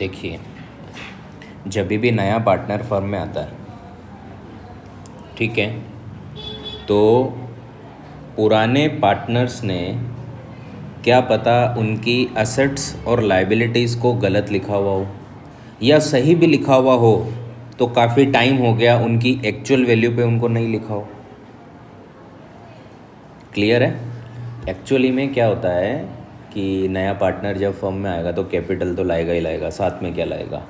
देखिए, जब भी नया पार्टनर फर्म में आता है, ठीक है, तो पुराने पार्टनर्स ने क्या पता उनकी असेट्स और लाइबिलिटीज़ को गलत लिखा हुआ हो या सही भी लिखा हुआ हो, तो काफ़ी टाइम हो गया उनकी एक्चुअल वैल्यू पे उनको नहीं लिखा हो। क्लियर है? एक्चुअली में क्या होता है कि नया पार्टनर जब फर्म में आएगा तो कैपिटल तो लाएगा ही लाएगा, साथ में क्या लाएगा?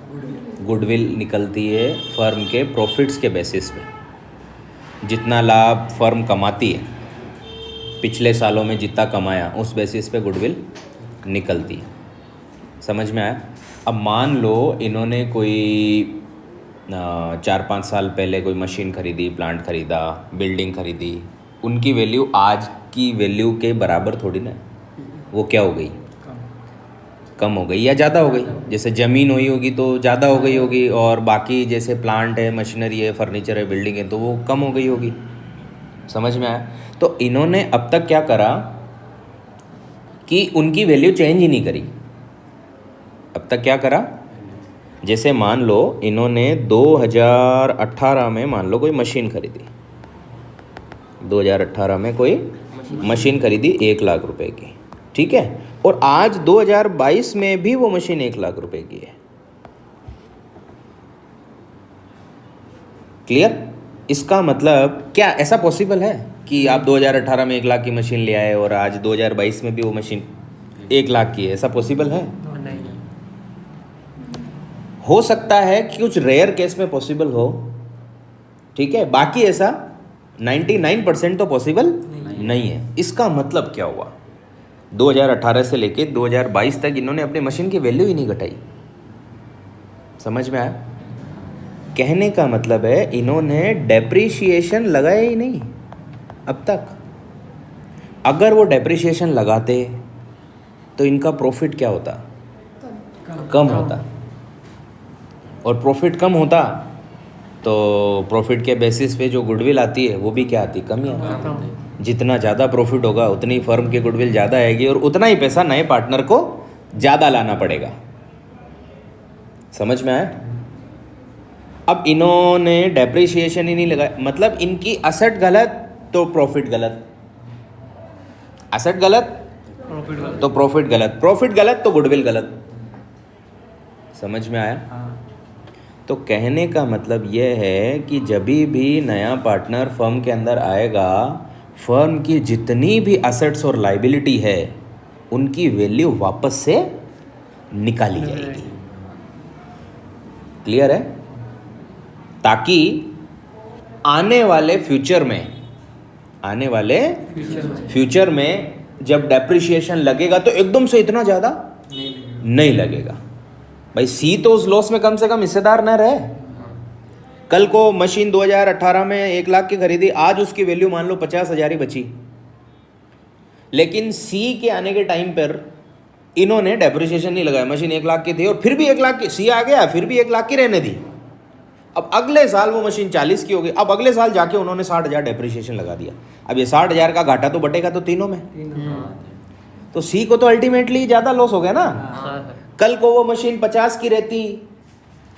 गुडविल निकलती है फर्म के प्रॉफिट्स के बेसिस पे। जितना लाभ फर्म कमाती है, पिछले सालों में जितना कमाया, उस बेसिस पे गुडविल निकलती है। समझ में आया? अब मान लो इन्होंने कोई 4-5 साल पहले कोई मशीन खरीदी, प्लांट खरीदा, बिल्डिंग खरीदी, उनकी वैल्यू आज की वैल्यू के बराबर थोड़ी ना, वो क्या हो गई? कम हो गई या ज़्यादा हो गई। जैसे ज़मीन हुई होगी तो ज़्यादा हो गई होगी, और बाकी जैसे प्लांट है, मशीनरी है, फर्नीचर है, बिल्डिंग है, तो वो कम हो गई होगी। समझ में आया? तो इन्होंने अब तक क्या करा कि उनकी वैल्यू चेंज ही नहीं करी। अब तक क्या करा? जैसे मान लो इन्होंने 2018 में मान लो कोई मशीन खरीदी, 2018 में कोई मशीन खरीदी 1 लाख रुपए की, ठीक है, और आज 2022 में भी वो मशीन 1 लाख रुपए की है। क्लियर? इसका मतलब क्या ऐसा पॉसिबल है कि आप 2018 में 1 लाख की मशीन ले आए और आज 2022 में भी वो मशीन 1 लाख की है? ऐसा पॉसिबल है? हो सकता है कि कुछ रेयर केस में पॉसिबल हो, ठीक है, बाकी ऐसा 99% तो पॉसिबल नहीं है। इसका मतलब क्या हुआ? 2018 से लेके 2022 तक इन्होंने अपनी मशीन की वैल्यू ही नहीं घटाई। समझ में आया? कहने का मतलब है इन्होंने डेप्रिसिएशन लगाया ही नहीं अब तक। अगर वो डेप्रिसिएशन लगाते तो इनका प्रॉफिट क्या होता? कम होता। और प्रॉफिट कम होता तो प्रॉफिट के बेसिस पे जो गुडविल आती है वो भी क्या आती? कम ही आती। जितना ज़्यादा प्रॉफिट होगा उतनी फर्म की गुडविल ज़्यादा आएगी और उतना ही पैसा नए पार्टनर को ज़्यादा लाना पड़ेगा। समझ में आया? अब इन्होंने डेप्रिसिएशन ही नहीं लगाया, मतलब इनकी असेट गलत तो प्रॉफिट गलत, असेट गलत तो प्रॉफिट गलत, प्रॉफिट गलत तो गुडविल गलत। समझ में आया? तो कहने का मतलब यह है कि जब भी नया पार्टनर फर्म के अंदर आएगा, फर्म की जितनी भी असेट्स और लाइबिलिटी है उनकी वैल्यू वापस से निकाली जाएगी। क्लियर है? ताकि आने वाले फ्यूचर में जब डेप्रिसिएशन लगेगा तो एकदम से इतना ज़्यादा नहीं लगेगा। भाई सी तो उस लॉस में कम से कम हिस्सेदार न रहे। कल को मशीन 2018 में 1 लाख की खरीदी, आज उसकी वैल्यू मान लो 50,000 ही बची, लेकिन सी के आने के टाइम पर इन्होंने डेप्रिसिएशन नहीं लगाया, मशीन 1 लाख की थी और फिर भी 1 लाख की, सी आ गया फिर भी 1 लाख की रहने दी। अब अगले साल वो मशीन 40 की हो गई, अब अगले साल जाके उन्होंने 60,000 डेप्रिसिएशन लगा दिया। अब ये 60,000 का घाटा तो बटेगा तो तीनों में, तो सी को तो अल्टीमेटली ज़्यादा लॉस हो गया ना। कल को वो मशीन 50 की रहती,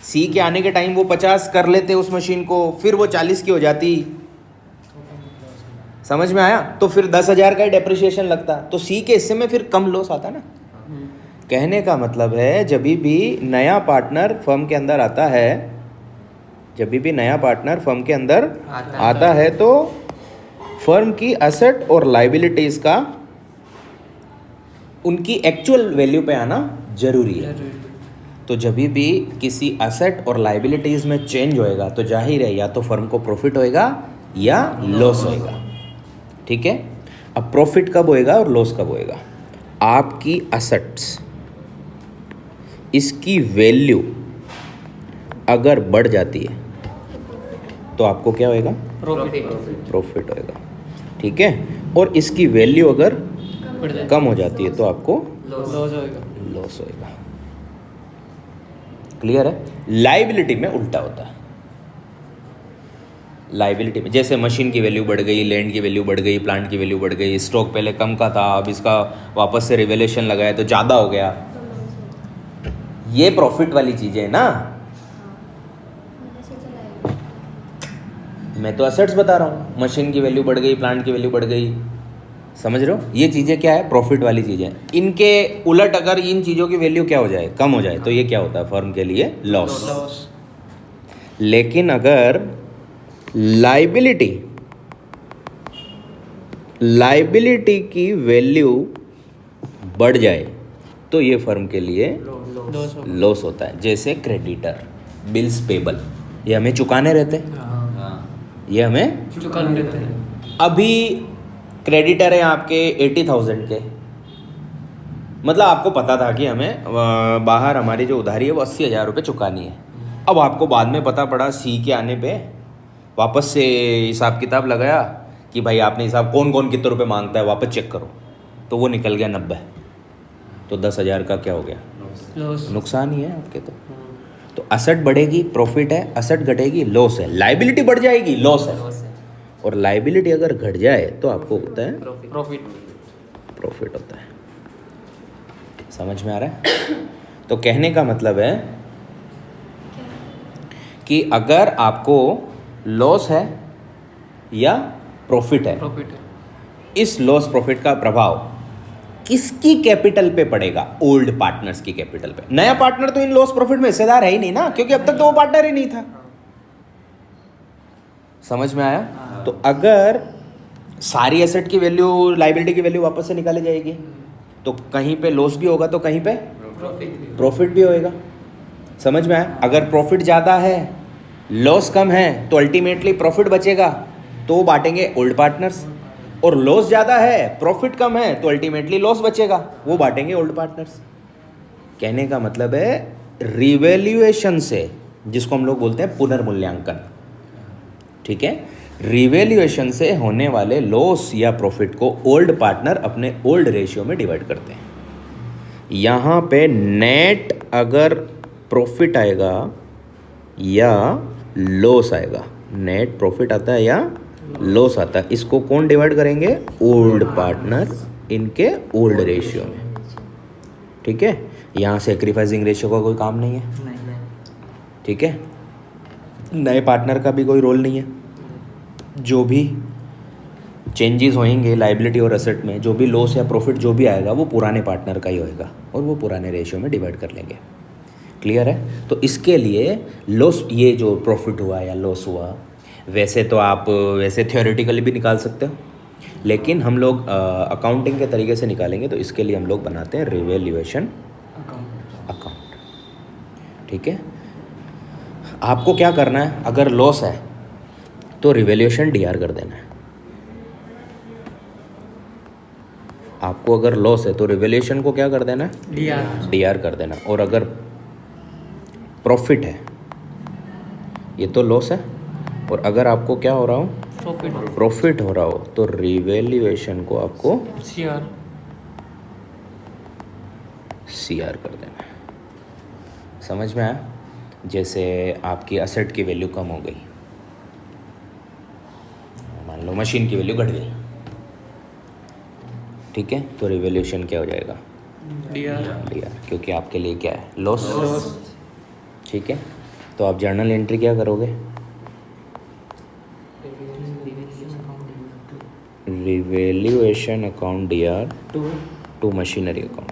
सी के आने के टाइम वो 50 कर लेते उस मशीन को, फिर वो 40 की हो जाती। समझ में आया? तो फिर 10,000 का ही डेप्रिसिएशन लगता, तो सी के हिस्से में फिर कम लॉस आता ना। कहने का मतलब है जब भी नया पार्टनर फर्म के अंदर आता है, जब भी नया पार्टनर फर्म के अंदर आता है तो फर्म की असेट और लाइबिलिटीज़ का उनकी एक्चुअल वैल्यू पे आना जरूरी है। तो जब भी किसी असेट और लाइबिलिटीज़ में चेंज होएगा तो जाहिर है या तो फर्म को प्रॉफिट होएगा या लॉस होएगा। ठीक है? अब प्रॉफिट कब होएगा और लॉस कब होएगा? आपकी असेट्स, इसकी वैल्यू अगर बढ़ जाती है तो आपको क्या होएगा? प्रॉफिट होएगा। ठीक है? और इसकी वैल्यू अगर कम हो जाती है तो आपको लॉस होएगा। क्लियर है? लाइबिलिटी में उल्टा होता है। लाइबिलिटी में जैसे मशीन की वैल्यू बढ़ गई, लैंड की वैल्यू बढ़ गई, प्लांट की वैल्यू बढ़ गई, स्टॉक पहले कम का था अब इसका वापस से रिवैल्यूएशन लगाया तो ज़्यादा हो गया। ये प्रॉफिट वाली चीज़ें है ना, मैं तो असेट्स बता रहा हूँ। मशीन की वैल्यू बढ़ गई, प्लांट की वैल्यू बढ़ गई, समझ रहे हो? ये चीज़ें क्या है? प्रॉफिट वाली चीज़ें। इनके उलट अगर इन चीज़ों की वैल्यू क्या हो जाए, कम हो जाए, तो ये क्या होता है फर्म के लिए? लॉस। लेकिन अगर लाइबिलिटी की वैल्यू बढ़ जाए तो ये फर्म के लिए लॉस होता है। जैसे क्रेडिटर, बिल्स पेबल, ये हमें चुकाने रहते हैं, ये हमें चुकाने रहते हैं। अभी क्रेडिटर है आपके 80,000 के, मतलब आपको पता था कि हमें बाहर हमारी जो उधारी है वो 80,000 रुपये चुकानी है। अब आपको बाद में पता पड़ा सी के आने पे, वापस से हिसाब किताब लगाया कि भाई आपने हिसाब कौन कौन कितने रुपए मांगता है वापस चेक करो, तो वो निकल गया 90, तो 10,000 का क्या हो गया? नुकसान ही है आपके। तो असेट बढ़ेगी प्रॉफिट है, असेट घटेगी लॉस है, लाइबिलिटी बढ़ जाएगी लॉस है, और लाइबिलिटी अगर घट जाए तो आपको होता है प्रॉफिट होता है। समझ में आ रहा है? तो कहने का मतलब है कि अगर आपको लॉस है या प्रॉफिट है, इस लॉस प्रॉफिट का प्रभाव किसकी कैपिटल पे पड़ेगा? ओल्ड पार्टनर्स की कैपिटल पे। नया पार्टनर तो इन लॉस प्रॉफिट में हिस्सेदार है ही नहीं ना, क्योंकि अब तक तो वो पार्टनर ही नहीं था। समझ में आया? तो अगर सारी एसेट की वैल्यू, लाइबिलिटी की वैल्यू वापस से निकाली जाएगी, तो कहीं पे लॉस भी होगा तो कहीं पे प्रॉफिट भी होएगा। समझ में आया? अगर प्रॉफिट ज़्यादा है, लॉस कम है, तो अल्टीमेटली प्रॉफिट बचेगा, तो वो बांटेंगे ओल्ड पार्टनर्स, और लॉस ज़्यादा है, प्रॉफिट कम है, तो अल्टीमेटली लॉस बचेगा, वो बांटेंगे ओल्ड पार्टनर्स। कहने का मतलब है रिवैल्यूएशन से, जिसको हम लोग बोलते हैं पुनर्मूल्यांकन, ठीक है, रिवैल्यूएशन से होने वाले लॉस या प्रॉफिट को ओल्ड पार्टनर अपने ओल्ड रेशियो में डिवाइड करते हैं। यहाँ पे नेट अगर प्रॉफिट आएगा या लॉस आएगा, नेट प्रॉफिट आता है या लॉस आता है, इसको कौन डिवाइड करेंगे? ओल्ड पार्टनर इनके ओल्ड रेशियो में, ठीक है। यहाँ सेक्रीफाइसिंग रेशियो का कोई काम नहीं है, ठीक है। नए पार्टनर का भी कोई रोल नहीं है। जो भी चेंजेस होंगे लाइबिलिटी और एसेट में, जो भी लॉस या प्रॉफिट जो भी आएगा वो पुराने पार्टनर का ही होएगा, और वो पुराने रेशियो में डिवाइड कर लेंगे। क्लियर है? तो इसके लिए लॉस, ये जो प्रॉफिट हुआ या लॉस हुआ, वैसे तो आप वैसे थियोरेटिकली भी निकाल सकते हो, लेकिन हम लोग अकाउंटिंग के तरीके से निकालेंगे, तो इसके लिए हम लोग बनाते हैं रिवैल्यूएशन अकाउंट, ठीक है। आपको क्या करना है? अगर लॉस है तो रिवैल्यूएशन डीआर कर देना है। आपको अगर लॉस है तो रिवैल्यूएशन को क्या कर देना है? डीआर कर देना। और अगर प्रॉफिट है, ये तो लॉस है, और अगर आपको क्या हो रहा हो? प्रॉफिट हो रहा हो, तो रिवैल्यूएशन को आपको सीआर कर देना है। समझ में आया? जैसे आपकी असेट की वैल्यू कम हो गई, मान लो मशीन की वैल्यू घट गई, ठीक है, तो रिवैल्यूएशन क्या हो जाएगा? डीआर, क्योंकि आपके लिए क्या है? लॉस, ठीक है। तो आप जर्नल एंट्री क्या करोगे? Revaluation account DR to machinery account,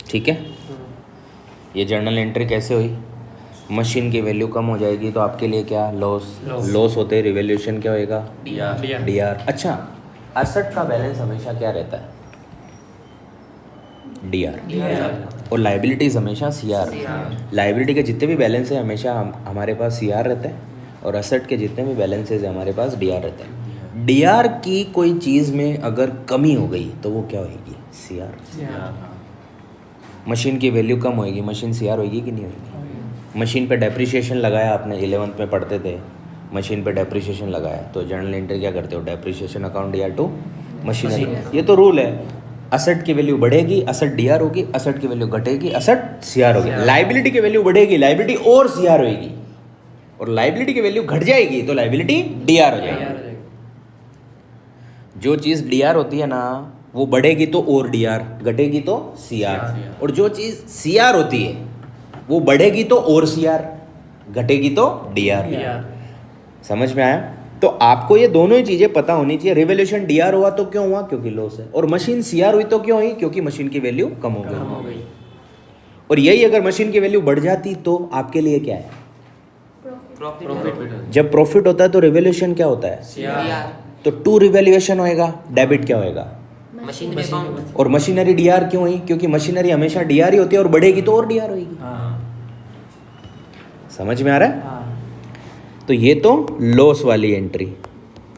ठीक है। ये जर्नल एंट्री कैसे हुई? मशीन की वैल्यू कम हो जाएगी तो आपके लिए क्या? लॉस होते ही रिवैल्यूएशन क्या होएगा? डीआर। अच्छा, एसेट का बैलेंस हमेशा क्या रहता है? डीआर, और लाइबिलिटीज हमेशा सीआर। लाइबिलिटी के जितने भी बैलेंस है हमेशा हमारे पास सीआर रहता है, और एसेट के जितने भी बैलेंसेज है हमारे पास डीआर रहता है। डीआर की कोई चीज़ में अगर कमी हो गई तो वो क्या होगी? सीआर। मशीन की वैल्यू कम होएगी, मशीन सीआर होगी कि नहीं होगी? मशीन पे डेप्रिसिएशन लगाया, आपने 11th में पढ़ते थे, मशीन पे डेप्रिसिएशन लगाया, तो जर्नल एंट्री क्या करते हो? Depreciation account DR to machinery. ये तो रूल है। असेट की वैल्यू बढ़ेगी, असेट डीआर होगी, असेट की वैल्यू घटेगी, असेट सीआर होगी। लाइबिलिटी की वैल्यू बढ़ेगी, लाइबिलिटी और सीआर होगी, और लाइबिलिटी की वैल्यू घट जाएगी तो लाइबिलिटी डीआर हो जाएगी। जो चीज़ डीआर होती है ना वो बढ़ेगी तो और डीआर, घटेगी तो सीआर, और जो चीज़ सीआर होती है वो बढ़ेगी तो और सीआर, घटेगी तो डीआर। समझ में आया? तो आपको ये दोनों ही चीज़ें पता होनी चाहिए। रिवोल्यूशन डीआर हुआ तो क्यों हुआ? क्योंकि लॉस है। और मशीन सीआर हुई तो क्यों हुई? क्योंकि मशीन की वैल्यू कम हो गई। और यही अगर मशीन की वैल्यू बढ़ जाती तो आपके लिए क्या है? प्रॉफिट। जब प्रॉफिट होता है तो रिवोल्यूशन क्या होता है? तो टू रिवैल्यूएशन होएगा, डेबिट क्या होएगा? Machinery account. और मशीनरी डीआर क्यों हुई? क्योंकि मशीनरी हमेशा डीआर ही होती है और बढ़ेगी तो और डीआर होगी। समझ में आ रहा है? तो ये तो लॉस वाली एंट्री,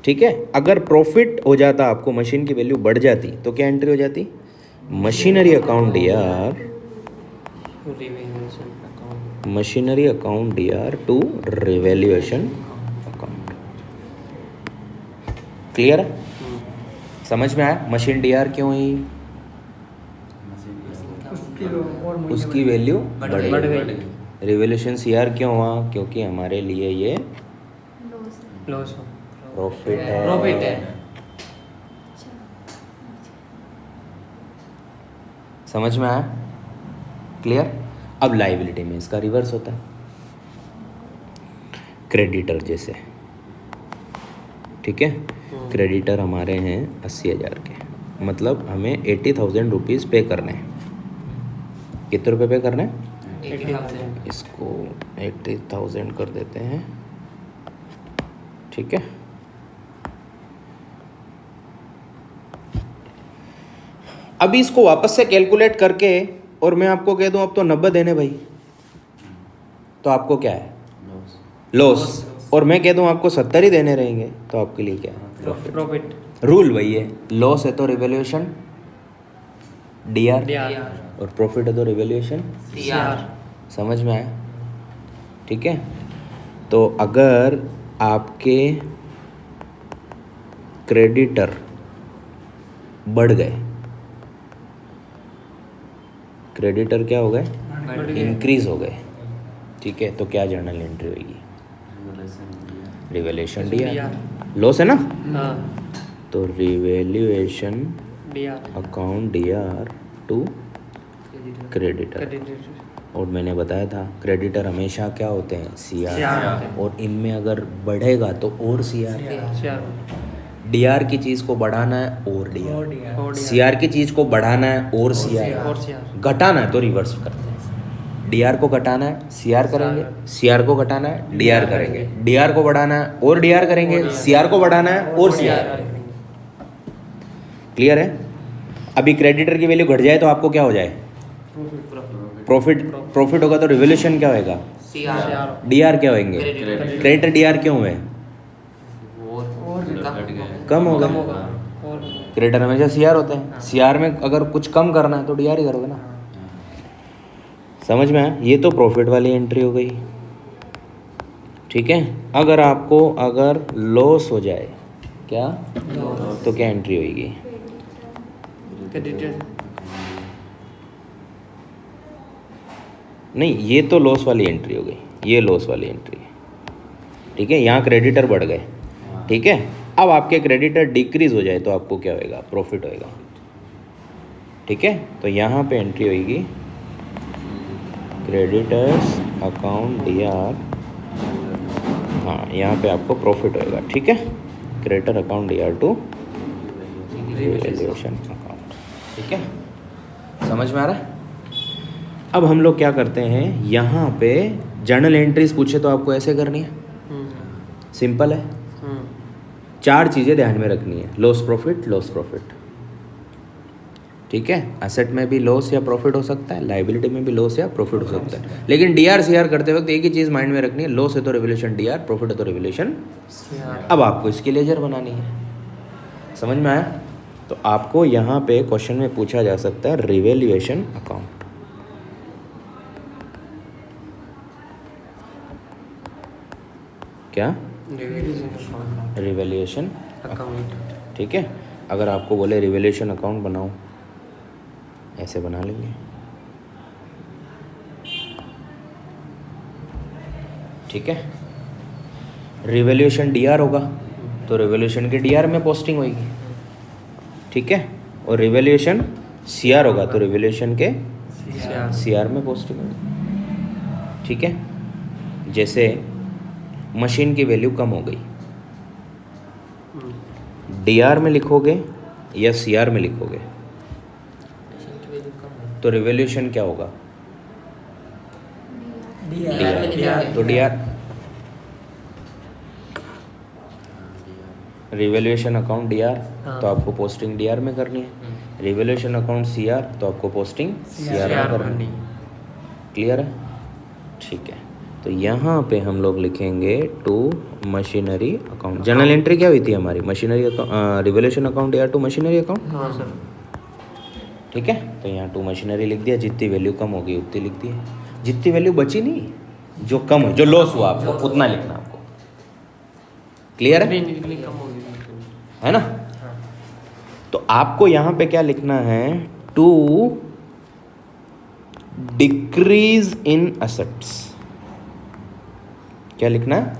ठीक है। अगर प्रॉफिट हो जाता, आपको मशीन की वैल्यू बढ़ जाती तो क्या एंट्री हो जाती? Machinery account DR, machinery account DR to revaluation account. Clear है? समझ में आया? मशीन डीआर क्यों हुई? उसकी वैल्यू बढ़ गई। रिवैल्यूएशन सीआर क्यों हुआ? क्योंकि हमारे लिए ये प्रॉफिट है। समझ में आया? क्लियर? अब लायबिलिटी में इसका रिवर्स होता है, क्रेडिटर जैसे, ठीक है। क्रेडिटर हमारे हैं 80,000 के, मतलब हमें 80,000 रुपीज़ पे करने हैं। कितने रुपए पे करने हैं? 80,000। इसको 80,000 कर देते हैं, ठीक है। अभी इसको वापस से कैलकुलेट करके और मैं आपको कह दूं अब तो 90 देने भाई, तो आपको क्या है? लॉस। और मैं कह दूं आपको 70 ही देने रहेंगे तो आपके लिए क्या है? प्रॉफिट। रूल वही है, लॉस है तो रिवैल्यूएशन डीआर, और प्रॉफिट है तो रिवैल्यूएशन सीआर। समझ में आया? ठीक है। तो अगर आपके क्रेडिटर बढ़ गए, क्रेडिटर क्या हो गए? इंक्रीज हो गए, ठीक है। तो क्या जर्नल एंट्री होगी? Revaluation DR. लॉस है ना, तो revaluation account DR to creditor. और मैंने बताया था क्रेडिटर हमेशा क्या होते हैं? सीआर। और इनमें अगर बढ़ेगा तो और सीआर। डीआर की चीज़ को बढ़ाना है और डीआर, सीआर की चीज़ को बढ़ाना है और सीआर, घटाना है तो रिवर्स करते हैं। डीआर को घटाना है सीआर करेंगे, सीआर को घटाना है डीआर करेंगे, डीआर को बढ़ाना है और डीआर करेंगे, सीआर को बढ़ाना है और सीआर। क्लियर है? अभी क्रेडिटर की वैल्यू घट जाए तो आपको क्या हो जाए? प्रॉफिट होगा तो रिवैल्यूएशन क्या होएगा? सीआर। डीआर क्या होंगे? क्रेडिटर डीआर क्यों हुए? कम हो गए। क्रेडिटर हमेशा सीआर होते हैं, सीआर में अगर कुछ कम करना है तो डीआर ही करोगे ना। समझ में आया? ये तो प्रॉफिट वाली एंट्री हो गई, ठीक है। अगर आपको अगर लॉस हो जाए क्या, तो क्या एंट्री होगी? नहीं, ये तो लॉस वाली एंट्री हो गई, ये लॉस वाली एंट्री है, ठीक है। यहाँ क्रेडिटर बढ़ गए, ठीक है। अब आपके क्रेडिटर डिक्रीज हो जाए तो आपको क्या होएगा? प्रॉफिट होएगा, ठीक है। तो यहाँ पे एंट्री होगी क्रेडिटर्स अकाउंट डीआर, हाँ यहाँ पे आपको प्रॉफिट होएगा, ठीक है। Creditor account DR to revaluation account, ठीक है। समझ में आ रहा है? अब हम लोग क्या करते हैं, यहाँ पे जर्नल एंट्रीज पूछे तो आपको ऐसे करनी है, सिंपल है। 4 चीज़ें ध्यान में रखनी है, लॉस प्रॉफिट, लॉस प्रॉफिट, ठीक है। एसेट में भी लॉस या प्रॉफिट हो सकता है, लायबिलिटी में भी लॉस या प्रॉफिट हो सकता है, लेकिन डीआर सीआर करते वक्त एक ही चीज़ माइंड में रखनी है, लॉस है तो रिवैल्यूएशन डीआर, प्रॉफिट है तो रिवैल्यूएशन सीआर। अब आपको इसकी लेजर बनानी है, समझ में आया? तो आपको यहाँ पे क्वेश्चन में पूछा जा सकता है रिवैल्यूएशन अकाउंट, क्या? रिवैल्यूएशन अकाउंट, ठीक है। अगर आपको बोले रिवैल्यूएशन अकाउंट बनाओ, ऐसे बना लेंगे, ठीक है। रिवैल्यूएशन डीआर होगा तो रिवैल्यूएशन के डीआर में पोस्टिंग होगी, ठीक है, और रिवैल्यूएशन CR होगा तो रिवैल्यूएशन के CR में पोस्टिंग होगी। ठीक है, जैसे मशीन की वैल्यू कम हो गई, DR में लिखोगे या CR में लिखोगे तो रिवैल्यूएशन क्या होगा? तो DR रिवैल्यूएशन अकाउंट DR तो आपको पोस्टिंग DR में करनी है, रिवैल्यूएशन अकाउंट CR तो आपको पोस्टिंग CR में करनी है। क्लियर है? ठीक है, तो यहाँ पे हम लोग लिखेंगे to machinery account. General entry क्या हुई थी हमारी? मशीनरी अकाउंट, रिवैल्यूएशन अकाउंट या टू मशीनरी अकाउंट। हाँ सर। ठीक है, तो यहाँ टू मशीनरी लिख दिया, जितनी वैल्यू कम होगी उतनी लिख दी, जितनी वैल्यू बची नहीं, जो कम हुई, जो लॉस हुआ आपको उतना लिखना आपको। क्लियर है? है ना? तो आपको यहाँ पे क्या लिखना है? To decrease in assets. क्या लिखना है?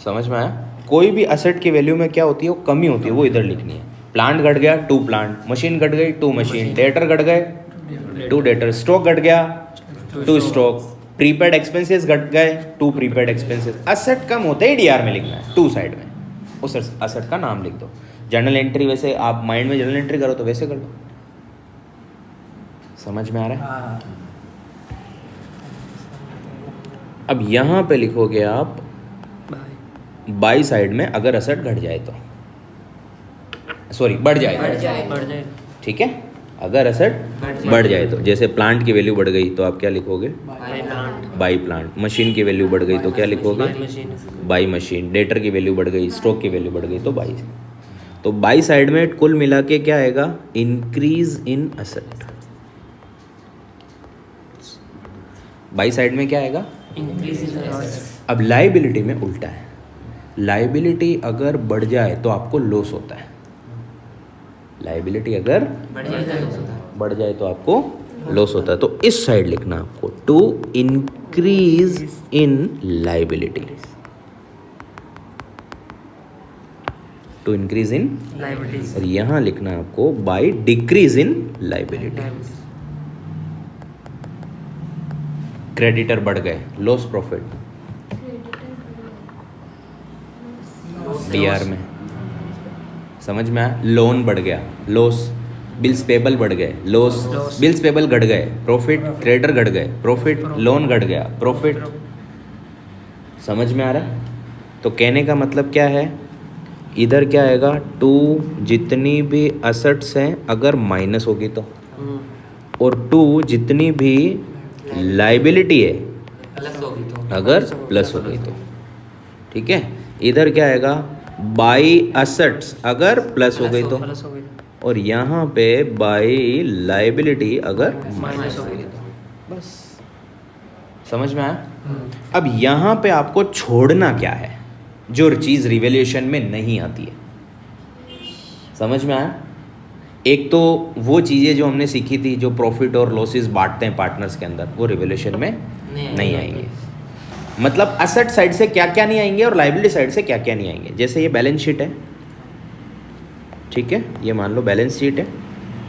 समझ में आया? कोई भी असेट की वैल्यू में क्या होती है? वो कमी होती है, वो इधर लिखनी है। प्लांट घट गया, टू प्लांट। मशीन घट गई, टू मशीन। डेटर घट गए, टू डेटर। स्टॉक घट गया, टू स्टॉक। प्रीपेड एक्सपेंसेस घट गए, टू प्रीपेड एक्सपेंसेस। असेट कम होते ही DR में लिखना है, टू साइड में उस असेट का नाम लिख दो। जनरल एंट्री वैसे आप माइंड में जनरल एंट्री करो तो वैसे कर लो। समझ में आ रहा है? अब यहाँ पे लिखोगे आप बाई साइड में अगर असेट घट जाए तो, सॉरी बढ़ जाए। ठीक है, अगर असेट बढ़ जाए तो, जैसे प्लांट की वैल्यू बढ़ गई तो आप क्या लिखोगे? By plant. मशीन की वैल्यू बढ़ गई तो क्या लिखोगे? By machine. डेटर की वैल्यू बढ़ गई, स्टॉक की वैल्यू बढ़ गई तो बाई। तो बाई साइड में कुल मिला के क्या आएगा? Increase in asset. By side में क्या आएगा? अब लायबिलिटी में उल्टा है। लायबिलिटी अगर बढ़ जाए तो आपको लॉस होता है। लायबिलिटी अगर बढ़ जाए तो आपको लॉस होता है। तो इस साइड लिखना आपको, to increase in liability. To increase in, और यहां लिखना आपको by decrease in liability. Creditor बढ़ गए, लॉस प्रॉफिट DR में। समझ में आया? लोन बढ़ गया, लॉस। बिल्स पेबल बढ़ गए, लॉस। बिल्स पेबल घट गए, प्रॉफिट। क्रेडिटर घट गए, प्रॉफिट। लोन घट गया, प्रॉफिट। समझ में आ रहा है? तो कहने का मतलब क्या है? इधर क्या आएगा? टू जितनी भी असेट्स हैं अगर माइनस होगी तो, और टू जितनी भी लायबिलिटी है अगर प्लस हो गई तो। ठीक है, इधर क्या आएगा? बाई असेट्स अगर प्लस हो गई तो, और यहाँ पे बाई लायबिलिटी अगर माइनस हो गई तो। बस समझ में आया? अब यहाँ पे आपको छोड़ना क्या है जो चीज़ रिवैल्यूएशन में नहीं आती है? समझ में आया? एक तो वो चीज़ें जो हमने सीखी थी, जो प्रॉफिट और लॉसेस बांटते हैं पार्टनर्स के अंदर, वो रिवैल्यूएशन में नहीं आएंगे। मतलब असेट साइड से क्या क्या नहीं आएंगे और लायबिलिटी साइड से क्या क्या नहीं आएंगे। जैसे ये बैलेंस शीट है, ठीक है, ये मान लो बैलेंस शीट है,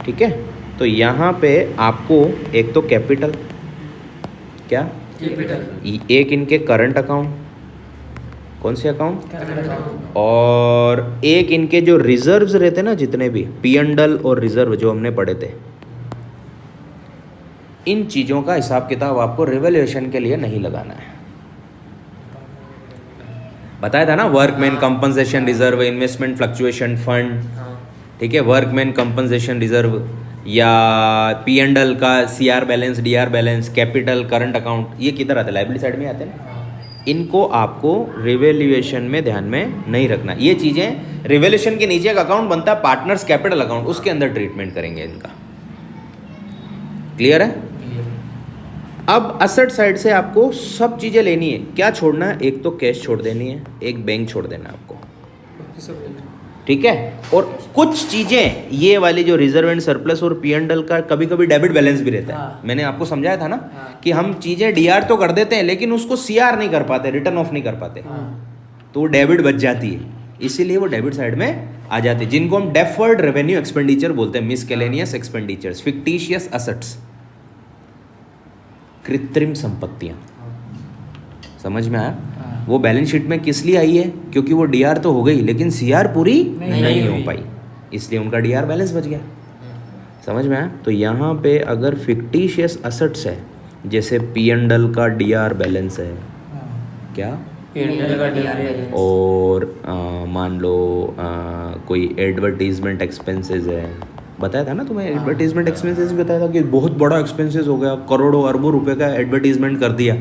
ठीक है। तो यहाँ पे आपको एक तो कैपिटल, क्या कैपिटल, एक इनके करंट अकाउंट, कौन से अकाउंट, और एक इनके जो रिजर्व्स रहते ना, जितने भी P&L और रिजर्व जो हमने पढ़े थे, इन चीज़ों का हिसाब किताब आपको रिवैल्यूएशन के लिए नहीं लगाना है। बताया था ना, workman compensation reserve, investment fluctuation fund, ठीक है, वर्कमैन कंपनसेशन रिजर्व या P&L का CR balance, DR balance, capital, current account, ये किधर आते हैं? लायबिलिटी साइड में आते हैं ना। इनको आपको रिवैल्यूएशन में ध्यान में नहीं रखना। ये चीज़ें रिवैल्यूएशन के नीचे एक अकाउंट बनता है पार्टनर्स कैपिटल अकाउंट, उसके अंदर ट्रीटमेंट करेंगे इनका। क्लियर है? अब असेट साइड से आपको सब चीज़ें लेनी है। क्या छोड़ना है? एक तो कैश छोड़ देनी है, एक बैंक छोड़ देना है आपको, ठीक है। और कुछ चीज़ें ये वाली जो रिजर्व एंड सरप्लस और P&L का कभी कभी डेबिट बैलेंस भी रहता है। मैंने आपको समझाया था ना कि हम चीज़ें DR तो कर देते हैं लेकिन उसको CR नहीं कर पाते, रिटर्न ऑफ नहीं कर पाते, तो वो डेबिट बच जाती है, इसीलिए वो डेबिट साइड में आ जाते, जिनको हम डेफर्ड रेवेन्यू एक्सपेंडिचर बोलते हैं, मिसकेलेनियस एक्सपेंडिचर्स, फिक्टिशियस असेट्स, कृत्रिम संपत्तियां। समझ में आया? वो बैलेंस शीट में किस लिए आई है? क्योंकि वो डीआर तो हो गई लेकिन सीआर पूरी नहीं हो पाई, इसलिए उनका डीआर बैलेंस बच गया। समझ में आया? तो यहाँ पे अगर फिक्टिशियस असेट्स है, जैसे पी&एल का डीआर बैलेंस है, क्या? और मान लो कोई एडवर्टीजमेंट एक्सपेंसेस है, बताया था ना तुम्हें, एडवर्टीजमेंट एक्सपेंसेस भी बताया था कि बहुत बड़ा एक्सपेंसेस हो गया, करोड़ों अरबों रुपए का एडवर्टीजमेंट कर दिया।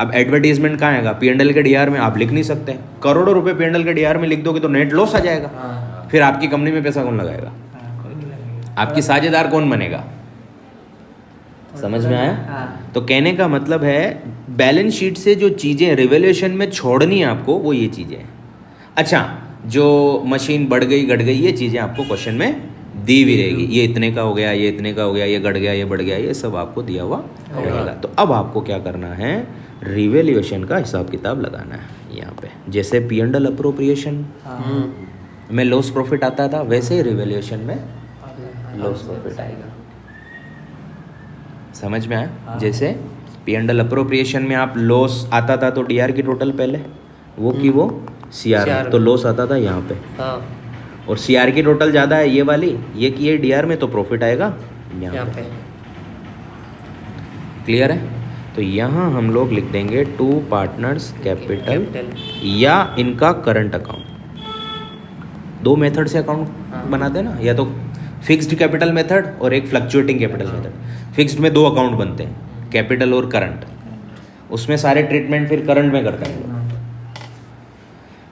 अब एडवर्टीजमेंट कहाँ आएगा? पी&एल के डीआर में आप लिख नहीं सकते, करोड़ों रुपए पी&एल के डीआर में लिख दोगे तो नेट लॉस आ जाएगा, फिर आपकी कंपनी में पैसा कौन लगाएगा? आपकी साझेदार कौन बनेगा? समझ में आया? तो कहने का मतलब है बैलेंस शीट से जो चीज़ें रिवैल्यूएशन में छोड़नी है आपको, वो ये चीज़ें हैं। अच्छा, जो मशीन बढ़ गई घट गई, ये चीज़ें आपको क्वेश्चन में दी भी रहेगी, ये इतने का हो गया, ये इतने का हो गया, ये घट गया, ये बढ़ गया, ये सब आपको दिया हुआ रहेगा। तो अब आपको क्या करना है? रिवैल्यूएशन का हिसाब किताब लगाना है यहाँ पे। जैसे पी&एल अप्रोप्रिएशन में लॉस प्रॉफिट आता था, वैसे ही रिवैल्यूएशन में लॉस प्रॉफिट आएगा। समझ में आया? जैसे पी&एल अप्रोप्रिएशन में आप लॉस आता था तो डीआर की टोटल पहले वो की वो सीआर, तो लॉस आता था यहाँ पे, और सीआर की टोटल ज़्यादा है ये वाली, ये की है डीआर में, तो प्रॉफिट आएगा यहाँ पे। क्लियर है? तो यहाँ हम लोग लिख देंगे टू पार्टनर्स कैपिटल या इनका करंट अकाउंट। दो मेथड से अकाउंट बनाते हैं ना, या तो फिक्स्ड कैपिटल मेथड और एक फ्लक्चुएटिंग कैपिटल मेथड। फिक्स्ड में दो अकाउंट बनते हैं, कैपिटल और करंट, उसमें सारे ट्रीटमेंट फिर करंट में करते हैं।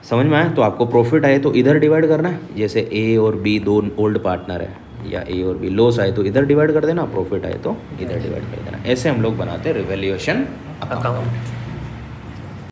समझ में आया? तो आपको प्रॉफिट आए तो इधर डिवाइड करना है, जैसे ए और बी दो ओल्ड पार्टनर है, या ए और बी, लॉस आए तो इधर डिवाइड कर देना, प्रॉफिट आए तो इधर डिवाइड कर देना। ऐसे हम लोग बनाते हैं रिवैल्यूएशन अकाउंट।